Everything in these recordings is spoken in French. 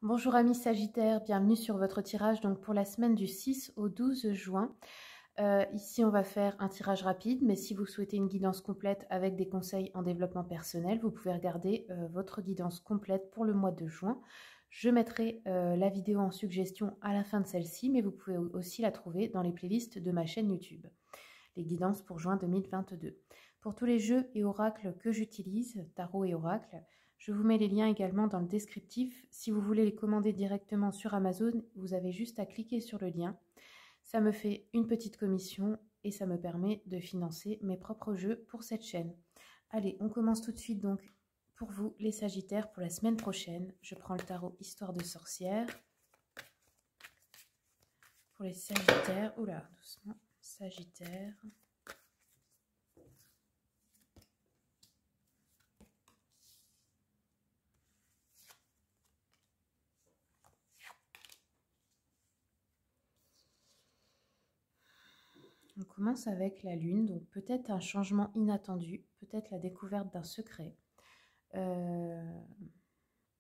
Bonjour amis Sagittaires, bienvenue sur votre tirage donc pour la semaine du 6 au 12 juin. Ici on va faire un tirage rapide, mais si vous souhaitez une guidance complète avec des conseils en développement personnel, vous pouvez regarder votre guidance complète pour le mois de juin. Je mettrai la vidéo en suggestion à la fin de celle-ci, mais vous pouvez aussi la trouver dans les playlists de ma chaîne YouTube. Les guidances pour juin 2022. Pour tous les jeux et oracles que j'utilise, tarot et oracle, je vous mets les liens également dans le descriptif. Si vous voulez les commander directement sur Amazon, vous avez juste à cliquer sur le lien. Ça me fait une petite commission et ça me permet de financer mes propres jeux pour cette chaîne. Allez, on commence tout de suite donc pour vous les Sagittaires pour la semaine prochaine. Je prends le tarot Histoire de sorcière. Pour les Sagittaires, oula, doucement, Sagittaire. On commence avec la lune, donc peut-être un changement inattendu, peut-être la découverte d'un secret,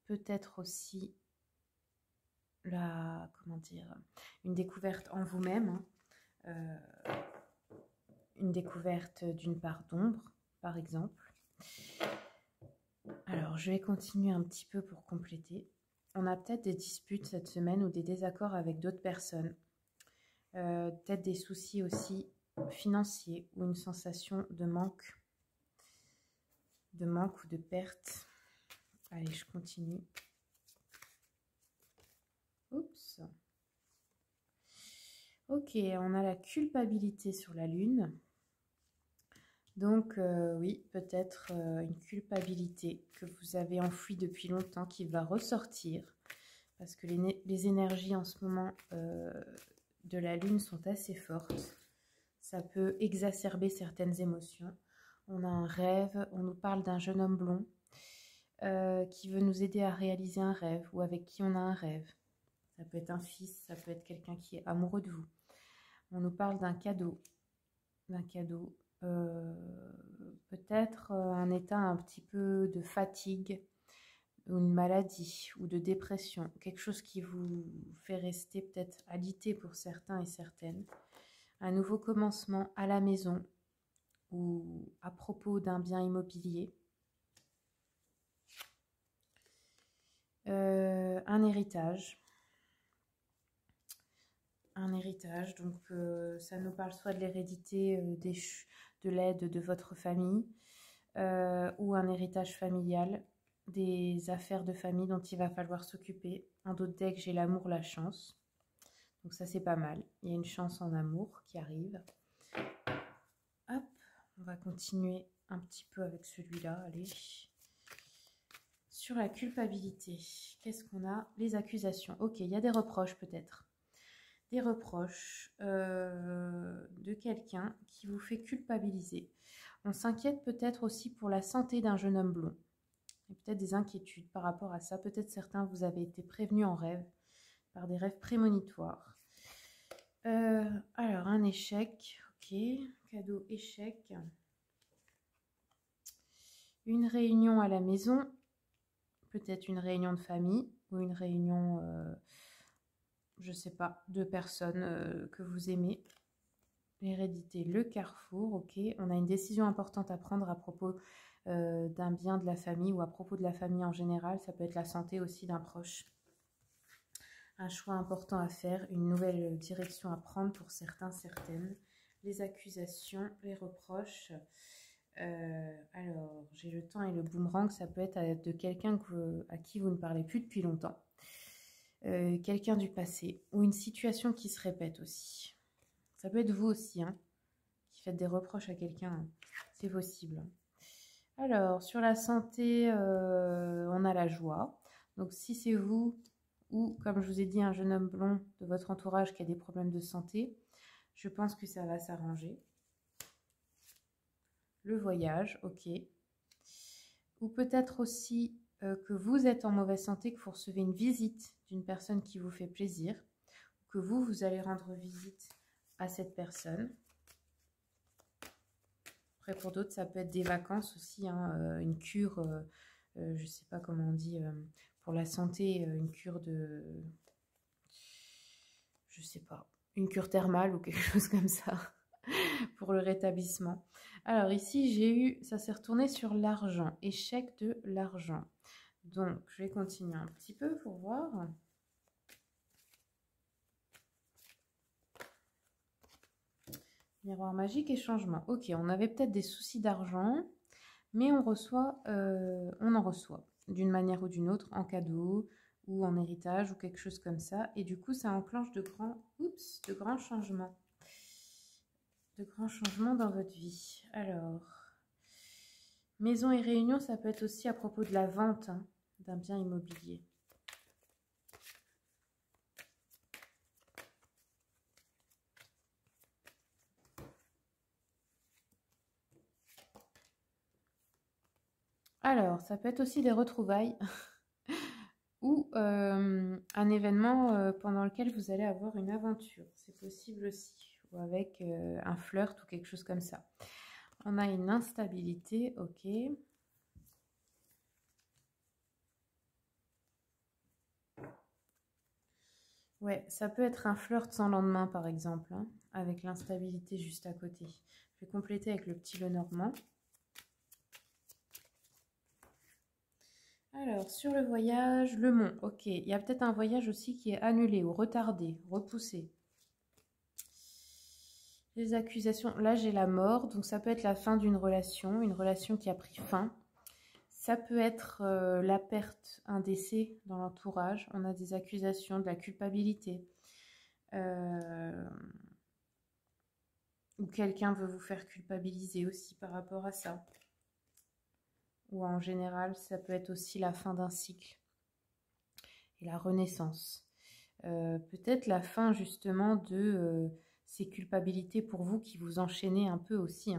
peut-être aussi une découverte en vous-même, une découverte d'une part d'ombre, par exemple. Alors, je vais continuer un petit peu pour compléter. On a peut-être des disputes cette semaine ou des désaccords avec d'autres personnes. Peut-être des soucis aussi financiers ou une sensation de manque ou de perte. Allez, je continue. Oups. Ok, on a la culpabilité sur la lune. Donc oui, peut-être une culpabilité que vous avez enfouie depuis longtemps qui va ressortir. Parce que les énergies en ce moment de la lune sont assez fortes. Ça peut exacerber certaines émotions. On a un rêve, on nous parle d'un jeune homme blond qui veut nous aider à réaliser un rêve ou avec qui on a un rêve. Ça peut être un fils, ça peut être quelqu'un qui est amoureux de vous. On nous parle d'un cadeau, peut-être un état un petit peu de fatigue, ou une maladie ou de dépression, quelque chose qui vous fait rester peut-être alité pour certains et certaines. Un nouveau commencement à la maison ou à propos d'un bien immobilier. Un héritage. Donc ça nous parle soit de l'hérédité, de l'aide de votre famille, ou un héritage familial, des affaires de famille dont il va falloir s'occuper. En d'autres decks, j'ai l'amour, la chance. Donc ça, c'est pas mal. Il y a une chance en amour qui arrive. Hop, on va continuer un petit peu avec celui-là. Allez. Sur la culpabilité, qu'est-ce qu'on a? Les accusations. Ok, il y a des reproches peut-être. Des reproches de quelqu'un qui vous fait culpabiliser. On s'inquiète peut-être aussi pour la santé d'un jeune homme blond. Il y a peut-être des inquiétudes par rapport à ça. Peut-être certains, vous avez été prévenus en rêve, par des rêves prémonitoires. Alors, un échec. Ok, cadeau échec. Une réunion à la maison. Peut-être une réunion de famille ou une réunion, je ne sais pas, de personnes que vous aimez. L'hérédité, le carrefour, ok. On a une décision importante à prendre à propos d'un bien de la famille ou à propos de la famille en général. Ça peut être la santé aussi d'un proche. Un choix important à faire, une nouvelle direction à prendre pour certains, certaines. Les accusations, les reproches. Alors, j'ai le temps et le boomerang, ça peut être de quelqu'un à qui vous ne parlez plus depuis longtemps. Quelqu'un du passé ou une situation qui se répète aussi. Ça peut être vous aussi, hein, qui faites des reproches à quelqu'un, c'est possible. Alors, sur la santé, on a la joie. Donc, si c'est vous ou, comme je vous ai dit, un jeune homme blond de votre entourage qui a des problèmes de santé, je pense que ça va s'arranger. Le voyage, ok. Ou peut-être aussi que vous êtes en mauvaise santé, que vous recevez une visite d'une personne qui vous fait plaisir, que vous allez rendre visite à cette personne. Après, pour d'autres, ça peut être des vacances aussi, hein, une cure, je ne sais pas comment on dit, pour la santé, une cure de, je sais pas, une cure thermale ou quelque chose comme ça pour le rétablissement. Alors ici, j'ai eu, ça s'est retourné sur l'argent, échec de l'argent. Donc, je vais continuer un petit peu pour voir. Miroir magique et changement. Ok, on avait peut-être des soucis d'argent, mais on en reçoit d'une manière ou d'une autre, en cadeau ou en héritage ou quelque chose comme ça. Et du coup, ça enclenche de grands changements. De grands changements dans votre vie. Alors, maison et réunion, ça peut être aussi à propos de la vente d'un bien immobilier. Alors, ça peut être aussi des retrouvailles ou un événement pendant lequel vous allez avoir une aventure. C'est possible aussi. Ou avec un flirt ou quelque chose comme ça. On a une instabilité, ok. Ouais, ça peut être un flirt sans lendemain, par exemple, avec l'instabilité juste à côté. Je vais compléter avec le petit Lenormand. Alors, sur le voyage, le mont, ok. Il y a peut-être un voyage aussi qui est annulé ou retardé, repoussé. Les accusations, là j'ai la mort, donc ça peut être la fin d'une relation, une relation qui a pris fin. Ça peut être la perte, un décès dans l'entourage. On a des accusations, de la culpabilité. Ou quelqu'un veut vous faire culpabiliser aussi par rapport à ça. Ou en général, ça peut être aussi la fin d'un cycle et la renaissance. Peut-être la fin justement de ces culpabilités pour vous qui vous enchaînez un peu aussi.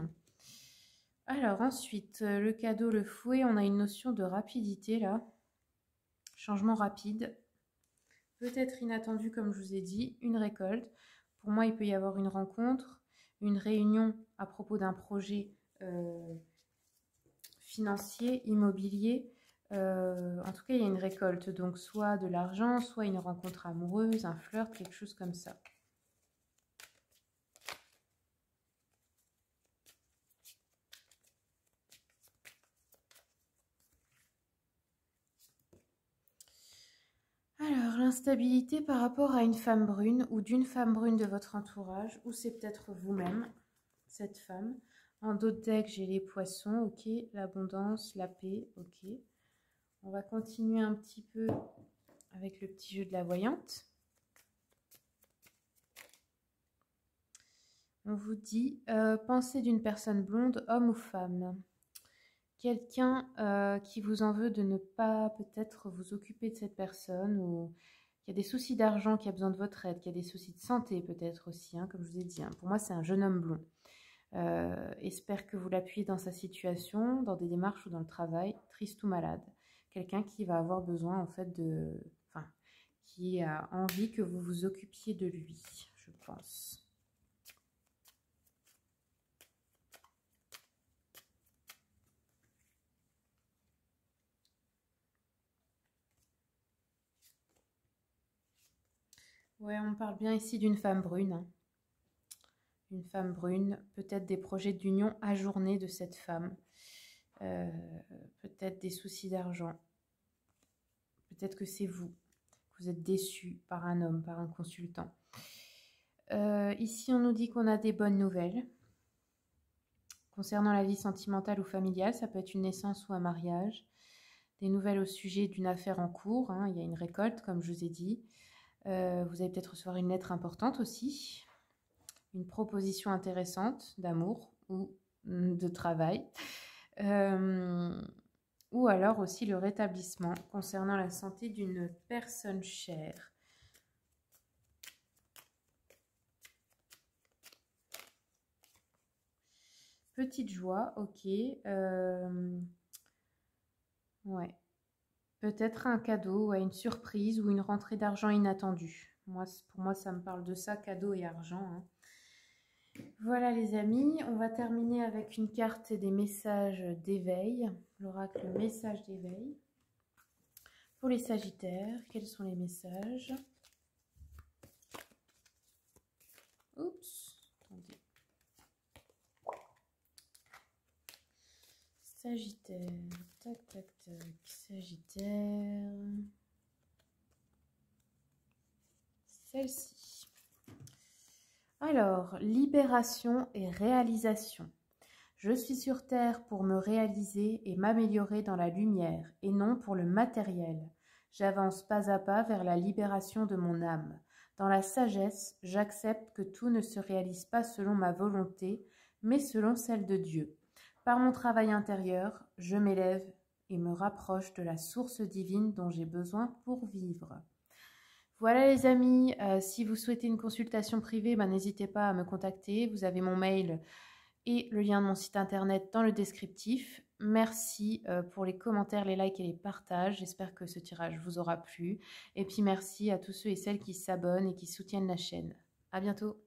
Alors ensuite, le cadeau, le fouet, on a une notion de rapidité là. Changement rapide. Peut-être inattendu comme je vous ai dit, une récolte. Pour moi, il peut y avoir une rencontre, une réunion à propos d'un projet financier, immobilier. En tout cas, il y a une récolte, donc soit de l'argent, soit une rencontre amoureuse, un flirt, quelque chose comme ça. Alors, l'instabilité par rapport à une femme brune ou d'une femme brune de votre entourage, ou c'est peut-être vous-même, cette femme. En dos de deck, j'ai les poissons, ok. L'abondance, la paix, ok. On va continuer un petit peu avec le petit jeu de la voyante. On vous dit, pensée d'une personne blonde, homme ou femme. Quelqu'un qui vous en veut de ne pas peut-être vous occuper de cette personne ou qui a des soucis d'argent, qui a besoin de votre aide, qui a des soucis de santé peut-être aussi, comme je vous ai dit. Pour moi, c'est un jeune homme blond. Espère que vous l'appuyez dans sa situation, dans des démarches ou dans le travail, triste ou malade. Quelqu'un qui va avoir besoin en fait qui a envie que vous vous occupiez de lui, je pense. Ouais, on parle bien ici d'une femme brune. Une femme brune, peut-être des projets d'union ajournés de cette femme. Peut-être des soucis d'argent. Peut-être que c'est vous. Vous êtes déçu par un homme, par un consultant. Ici, on nous dit qu'on a des bonnes nouvelles. Concernant la vie sentimentale ou familiale, ça peut être une naissance ou un mariage. Des nouvelles au sujet d'une affaire en cours. Il y a une récolte, comme je vous ai dit. Vous allez peut-être recevoir une lettre importante aussi. Une proposition intéressante d'amour ou de travail. Ou alors aussi le rétablissement concernant la santé d'une personne chère. Petite joie, ok. Ouais. Peut-être un cadeau, une surprise ou une rentrée d'argent inattendue. Pour moi, ça me parle de ça, cadeau et argent. Voilà les amis, on va terminer avec une carte des messages d'éveil. L'oracle message d'éveil. Pour les Sagittaires, quels sont les messages? Oups, attendez. Sagittaire, tac, tac, tac, Sagittaire. Celle-ci. Alors, libération et réalisation. Je suis sur Terre pour me réaliser et m'améliorer dans la lumière, et non pour le matériel. J'avance pas à pas vers la libération de mon âme. Dans la sagesse, j'accepte que tout ne se réalise pas selon ma volonté, mais selon celle de Dieu. Par mon travail intérieur, je m'élève et me rapproche de la source divine dont j'ai besoin pour vivre. Voilà les amis, si vous souhaitez une consultation privée, n'hésitez pas à me contacter. Vous avez mon mail et le lien de mon site internet dans le descriptif. Merci pour les commentaires, les likes et les partages. J'espère que ce tirage vous aura plu. Et puis merci à tous ceux et celles qui s'abonnent et qui soutiennent la chaîne. À bientôt.